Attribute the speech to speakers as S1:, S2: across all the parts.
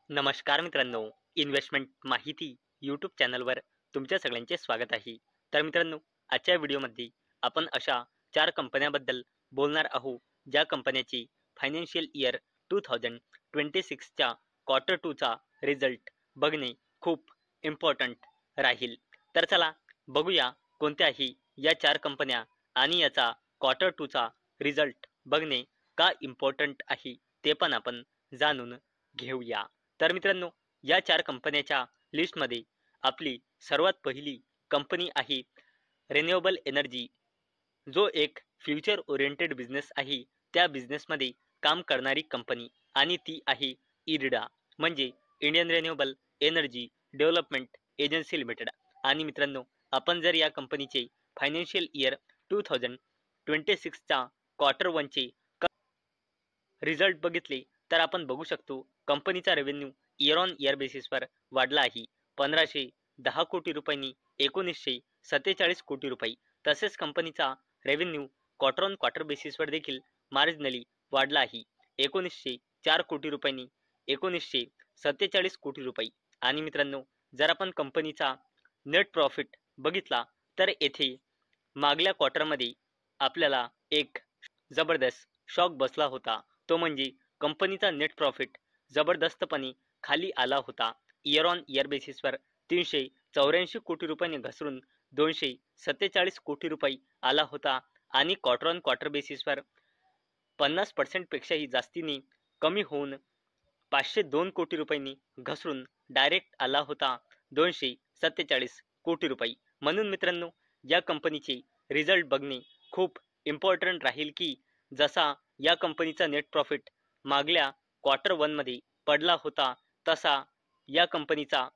S1: नमस्कार मित्रांनो, इन्व्हेस्टमेंट माहिती यूट्यूब चॅनलवर तुमच्या सगळ्यांचे स्वागत आहे. तर मित्रांनो, आजच्या व्हिडिओमध्ये आपण अशा 4 कंपन्यांबद्दल बोलणार आहोत, ज्या कंपन्याची फायनान्शियल इयर 2026च्या क्वार्टर 2चा रिझल्ट बघणे खूप इम्पॉर्टंट राहील. तर चला बघूया कोणत्याही या 4 कंपन्या आणि याचा क्वार्टर 2चा रिझल्ट बघणे का इम्पॉर्टंट आहे ते पण आपण जाणून घेऊया. तर मित्रांनो, या 4 कंपन्याच्या लिस्टमध्ये आपली सर्वात पहिली कंपनी आहे रिन्युएबल एनर्जी, जो एक फ्युचर ओरिएंटेड बिझनेस आहे. त्या बिझनेसमध्ये काम करणारी कंपनी आणि ती आहे इरडा, म्हणजे Indian renewable energy development agency limited. आणि मित्रांनो, आपण जर या कंपनीचे फायनान्शियल इयर 2026चा क्वार्टर 1चे रिझल्ट बघितले तर आपण बघू शकतो कंपनीचा रेव्हेन्यू इयर ऑन इयर बेसिसवर वाढला आहे 1510 कोटी रुपयांनी 1947 कोटी रुपये. तसेच कंपनीचा रेव्हेन्यू क्वार्टर ऑन क्वार्टर बेसिसवर देखील मार्जिनली वाढला आहे 1904 कोटी रुपयांनी 1947 कोटी रुपये. आणि मित्रांनो, जर आपण कंपनीचा नेट प्रॉफिट बघितला तर येथे मागल्या क्वार्टरमध्ये आपल्याला एक जबरदस्त शॉक बसला होता. तो म्हणजे कंपनीचा नेट प्रॉफिट जबरदस्तपणे खाली आला होता. इयर ऑन इयर बेसिसवर 384 कोटी रुपयांनी घसरून 247 कोटी रुपये आला होता आणि क्वार्टर ऑन क्वार्टर बेसिसवर 50% पेक्षाही जास्तीने कमी होऊन 502 कोटी रुपयांनी घसरून डायरेक्ट आला होता 247 कोटी रुपये. म्हणून मित्रांनो, या कंपनीचे रिझल्ट बघणे खूप इम्पॉर्टंट राहील की जसा या कंपनीचा नेट प्रॉफिट मागल्या क्वार्टर 1 मध्ये पडला होता, तसा या कंपनीचा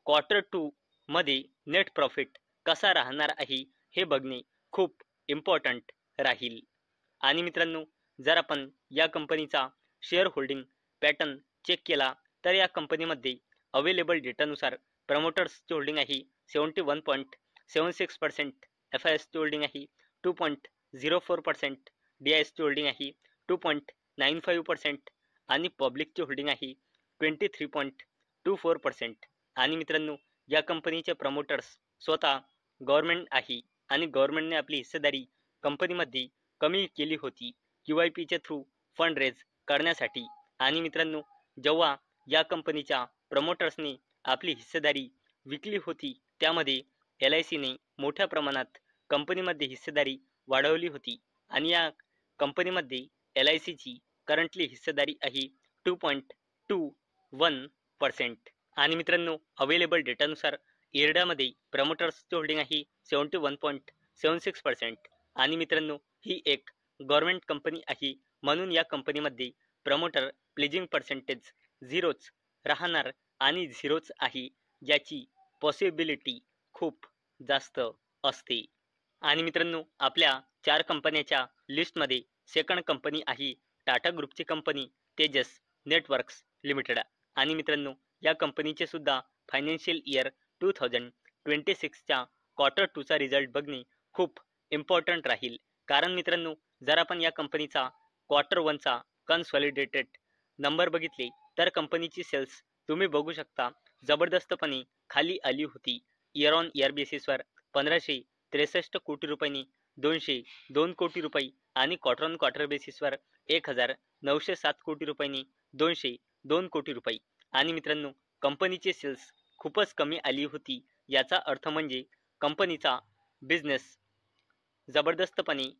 S1: क्वार्टर 2 मध्ये नेट प्रॉफिट कसा राहणार आहे हे बघणे खूप इम्पॉर्टंट राहील. आणि मित्रांनो, जर आपण या कंपनीचा शेअर होल्डिंग पॅटर्न चेक केला तर या कंपनीमध्ये अवेलेबल डेटानुसार प्रमोटर्सची होल्डिंग आहे 71.76%, FISची होल्डिंग आहे 2.04%, DISची होल्डिंग आहे 2.95% आणि पब्लिकची होल्डिंग आहे 23.24%. आणि मित्रांनो, या कंपनीचे प्रमोटर्स स्वतः गव्हर्नमेंट आहे आणि गव्हर्नमेंटने आपली हिस्सेदारी कंपनीमध्ये कमी केली होती QIPच्या थ्रू फंड रेज करण्यासाठी. आणि मित्रांनो, जेव्हा या कंपनीच्या प्रमोटर्सने आपली हिस्सेदारी विकली होती त्यामध्ये LICने मोठ्या प्रमाणात कंपनीमध्ये हिस्सेदारी वाढवली होती आणि या कंपनीमध्ये LICची करंटली हिस्सेदारी आहे 2.21%. आणि मित्रांनो, अवेलेबल डेटानुसार इरडामध्ये प्रमोटर्सची होल्डिंग आहे 71.76%. आणि मित्रांनो, ही एक गव्हर्नमेंट कंपनी आहे, म्हणून या कंपनीमध्ये प्रमोटर प्लेजिंग पर्सेंटेज झिरोच राहणार आणि झिरोच आहे याची पॉसिबिलिटी खूप जास्त असते. आणि मित्रांनो, आपल्या 4 कंपन्याच्या लिस्टमध्ये सेकंड कंपनी आहे टाटा ग्रुपची कंपनी तेजस नेटवर्क्स लिमिटेड. आणि मित्रांनो, या कंपनीचे सुद्धा फायनान्शियल इयर 2026च्या क्वार्टर 2चा रिझल्ट बघणे खूप इम्पॉर्टंट राहील. कारण मित्रांनो, जर आपण या कंपनीचा क्वार्टर 1चा कन्सॉलिडेटेड नंबर बघितले तर कंपनीची सेल्स तुम्ही बघू शकता जबरदस्तपणे खाली आली होती. इयर ऑन इयर बेसिसवर 1563 कोटी रुपयांनी 202 कोटी रुपये आणि क्वार्टर ऑन क्वार्टर बेसिसवर 1907 कोटी रुपयांनी 202 कोटी रुपये. आणि मित्रांनो, कंपनीची सेल्स खूपच कमी आली होती. याचा अर्थ म्हणजे कंपनीचा बिझनेस जबरदस्तपणे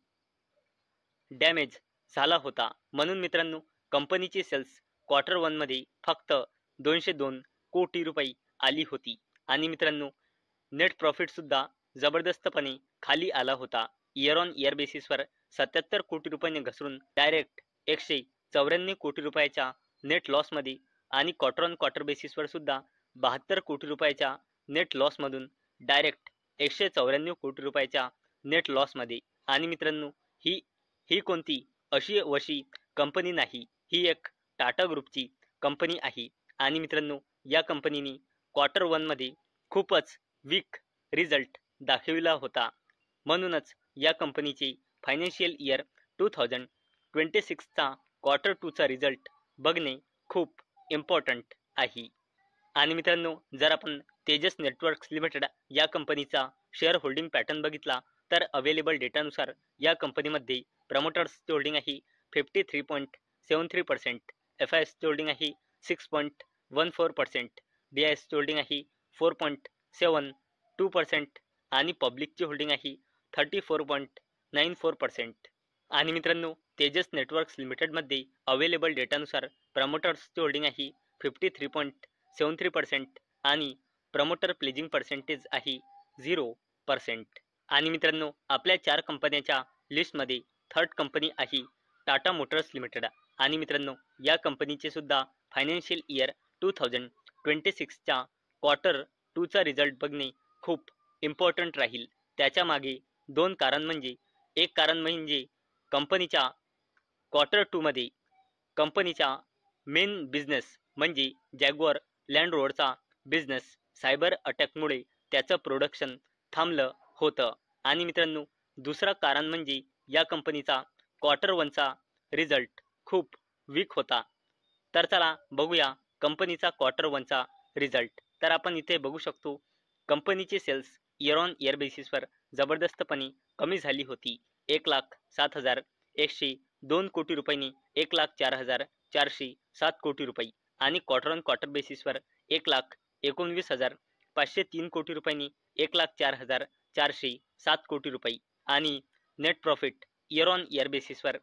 S1: डॅमेज झाला होता. म्हणून मित्रांनो, कंपनीची सेल्स क्वार्टर 1 मध्ये फक्त 202 कोटी रुपये आली होती. आणि मित्रांनो, नेट प्रॉफिट सुद्धा जबरदस्तपणे खाली आला होता. इयर ऑन इयर बेसिसवर 77 कोटी रुपयांनी घसरून डायरेक्ट 194 कोटी रुपयाच्या नेट लॉसमध्ये आणि क्वार्टर ऑन क्वार्टर बेसिसवर सुद्धा 72 कोटी रुपयाच्या नेट लॉसमधून डायरेक्ट 194 कोटी रुपयाच्या नेट लॉसमध्ये. आणि मित्रांनो, ही कोणती अशी वशी कंपनी नाही, ही एक टाटा ग्रुपची कंपनी आहे. आणि मित्रांनो, या कंपनीने क्वार्टर 1 मध्ये खूपच वीक रिझल्ट दाखविला होता. म्हणूनच या कंपनीचे फायनान्शियल इयर 2026चा क्वार्टर 2चा रिझल्ट बघणे खूप इम्पॉर्टंट आहे. आणि मित्रांनो, जर आपण तेजस नेटवर्क्स लिमिटेड या कंपनीचा शेअर होल्डिंग पॅटर्न बघितला तर अवेलेबल डेटानुसार या कंपनीमध्ये प्रमोटर्सची होल्डिंग आहे 53.73%, FISची होल्डिंग आहे 6.14%, DISची होल्डिंग आहे 4.72% आणि पब्लिकची होल्डिंग आहे 34.94%. आणि मित्रांनो, तेजस नेटवर्क्स लिमिटेडमध्ये अवेलेबल डेटानुसार प्रमोटर्सची होल्डिंग आहे 53.73% आणि प्रमोटर प्लेजिंग पर्सेंटेज आहे 0%. आणि मित्रांनो, आपल्या 4 कंपन्यांच्या लिस्टमध्ये थर्ड कंपनी आहे टाटा मोटर्स लिमिटेड. आणि मित्रांनो, या कंपनीचे सुद्धा फायनान्शियल इयर 2026च्या क्वार्टर 2चा रिझल्ट बघणे खूप इम्पॉर्टंट राहील. त्याच्या मागे 2 कारण म्हणजे एक कारण म्हणजे कंपनीच्या क्वार्टर 2 मध्ये कंपनीचा मेन बिझनेस म्हणजे जॅग्वार लँड रोवरचा बिझनेस सायबर अटॅकमुळे त्याचं प्रोडक्शन थांबलं होतं. आणि मित्रांनो, दुसरं कारण म्हणजे या कंपनीचा क्वार्टर 1चा रिझल्ट खूप वीक होता. तर चला बघूया कंपनीचा क्वार्टर 1चा रिझल्ट. तर आपण इथे बघू शकतो कंपनीची सेल्स इयर ऑन इयर बेसिसवर जबरदस्तपणे कमी झाली होती. 1,07,102 कोटी रुपयांनी 1,04,407 कोटी रुपये आणि क्वार्टर ऑन क्वार्टर बेसिसवर 1,19,503 कोटी रुपयांनी 1,04,407 कोटी रुपये आणि net profit year on year बेसिसवर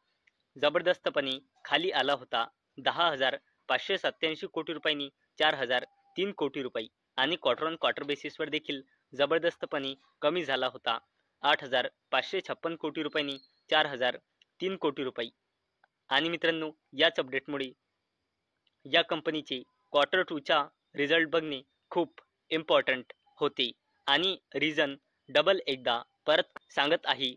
S1: जबरदस्तपणे खाली आला होता 10,587 कोटी रुपयांनी 4,003 कोटी रुपये आणि क्वार्टर ऑन क्वार्टर बेसिसवर देखील जबरदस्तपणे कमी झाला होता 8,556 कोटी रुपयांनी 4,003 कोटी रुपये. आणि मित्रांनो, याच अपडेटमुळे या कंपनीचे क्वार्टर 2चा रिझल्ट बघणे खूप इम्पॉर्टंट होते. आणि रिझन डबल एकदा परत सांगत आहे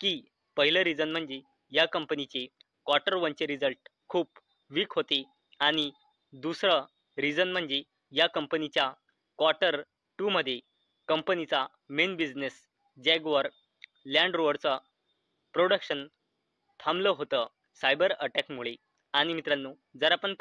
S1: की पहिलं रिझन म्हणजे या कंपनीचे क्वार्टर 1चे रिझल्ट खूप वीक होते आणि दुसरं रिझन म्हणजे या कंपनीच्या क्वार्टर 2 मध्ये कंपनीचा मेन बिझनेस जॅग्वार लँड रोवरचा प्रोडक्शन थांबलं होतं सायबर अटॅकमुळे. आणि मित्रांनो, जर आपण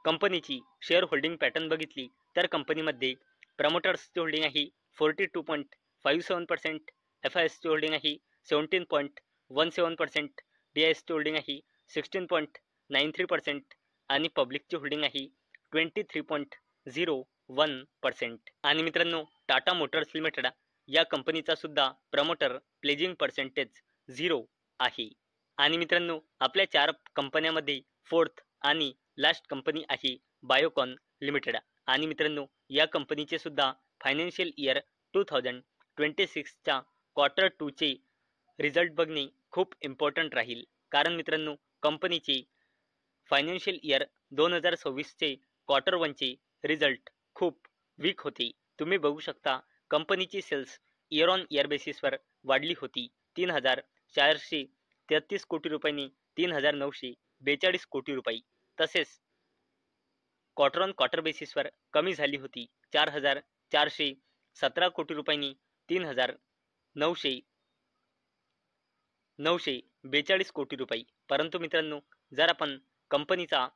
S1: कंपनीची शेअर होल्डिंग पॅटर्न बघितली तर कंपनीमध्ये प्रमोटर्सची होल्डिंग आहे 42.57%, FISची होल्डिंग आहे 17.17%, DISची होल्डिंग आहे 16.93% आणि पब्लिकची होल्डिंग आहे 23.01%. आणि मित्रांनो, टाटा मोटर्स लिमिटेड या कंपनीचा सुद्धा प्रमोटर प्लेजिंग पर्सेंटेज 0 आहे. आणि मित्रांनो, आपल्या 4 कंपन्यांमध्ये फोर्थ आणि लास्ट कंपनी आहे बायोकॉन लिमिटेड. आणि मित्रांनो, या कंपनीचे सुद्धा फायनान्शियल इयर 2026च्या क्वार्टर 2चे रिझल्ट बघणे खूप इम्पॉर्टंट राहील. कारण मित्रांनो, कंपनीचे फायनान्शियल इयर 2026चे क्वार्टर 1चे रिझल्ट खूप वीक होते. तुम्ही बघू शकता कंपनीची सेल्स इयर ऑन इयर बेसिसवर वाढली होती 3,433 कोटी रुपयांनी 3,942 कोटी रुपये. तसेच क्वार्टर ऑन क्वार्टर बेसिसवर कमी झाली होती 4,417 कोटी रुपयांनी 3,942 कोटी रुपये. परंतु मित्रांनो, जर आपण कंपनीचा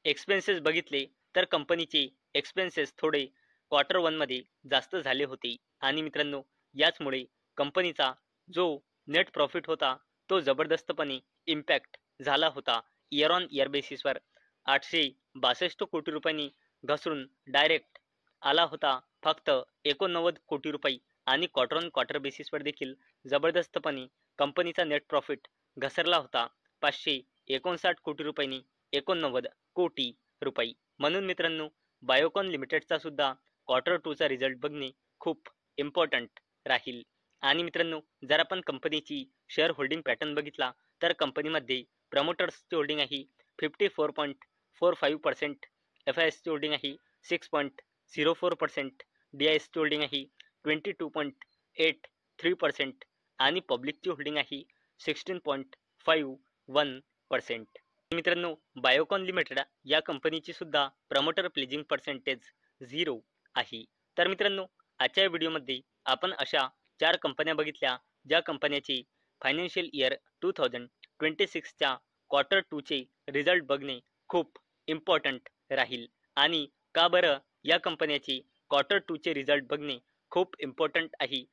S1: एक्सपेन्सेस बघितले तर कंपनीचे एक्सपेन्सेस थोडे क्वार्टर 1 मध्ये जास्त झाले होते. आणि मित्रांनो, याचमुळे कंपनीचा जो नेट प्रॉफिट होता तो जबरदस्तपणे इम्पॅक्ट झाला होता. इयर ऑन इयर बेसिसवर 862 कोटी रुपयांनी घसरून डायरेक्ट आला होता फक्त 89 कोटी रुपये आणि क्वार्टर ऑन क्वार्टर बेसिसवर देखील जबरदस्तपणे कंपनीचा नेट प्रॉफिट घसरला होता 559 कोटी रुपयांनी 89 कोटी रुपये. म्हणून मित्रांनो, बायोकॉन लिमिटेडचा सुद्धा क्वार्टर 2चा रिझल्ट बघणे खूप इम्पॉर्टंट राहील. आणि मित्रांनो, जर आपण कंपनीची शेअर होल्डिंग पॅटर्न बघितला तर कंपनीमध्ये प्रमोटर्सची होल्डिंग आहे 54.45%, FISची होल्डिंग आहे 6.04%, DISची होल्डिंग आहे 22.83% आणि पब्लिकची होल्डिंग आहे 16.51%. मित्रांनो, बायोकॉन लिमिटेड या कंपनीची सुद्धा प्रमोटर प्लेजिंग पर्सेंटेज 0 आहे. तर मित्रांनो, आजच्या व्हिडिओमध्ये आपण अशा 4 कंपन्या बघितल्या ज्या कंपन्याची फायनान्शियल इयर 2026च्या क्वार्टर 2चे रिझल्ट बघणे खूप इम्पॉर्टंट राहील. आणि का बरं या कंपन्याचे क्वार्टर 2चे रिझल्ट बघणे खूप इम्पॉर्टंट आहे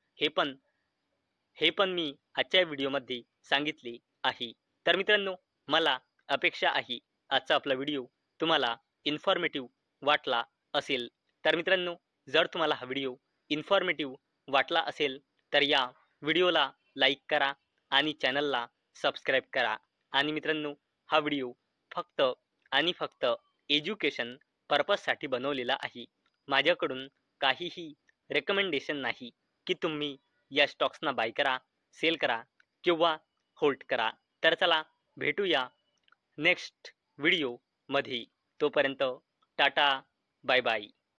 S1: हे पण मी आजच्या व्हिडिओमध्ये सांगितले आहे. तर मित्रांनो, मला अपेक्षा आहे आजचा आपला व्हिडिओ तुम्हाला इन्फॉर्मेटिव्ह वाटला असेल. तर मित्रांनो, जर तुम्हाला हा व्हिडिओ इन्फॉर्मेटिव्ह वाटला असेल तर या व्हिडिओला लाईक करा आणि चॅनलला सबस्क्राईब करा. आणि मित्रांनो, हा व्हिडिओ फक्त आणि फक्त एज्युकेशन पर्पजसाठी बनवलेला आहे. माझ्याकडून काहीही रेकमेंडेशन नाही की तुम्ही या स्टॉक्सना बाय करा, सेल करा किंवा होल्ड करा. तर चला भेटूया नेक्स्ट व्हिडिओमध्ये. तोपर्यंत टाटा, बाय बाय.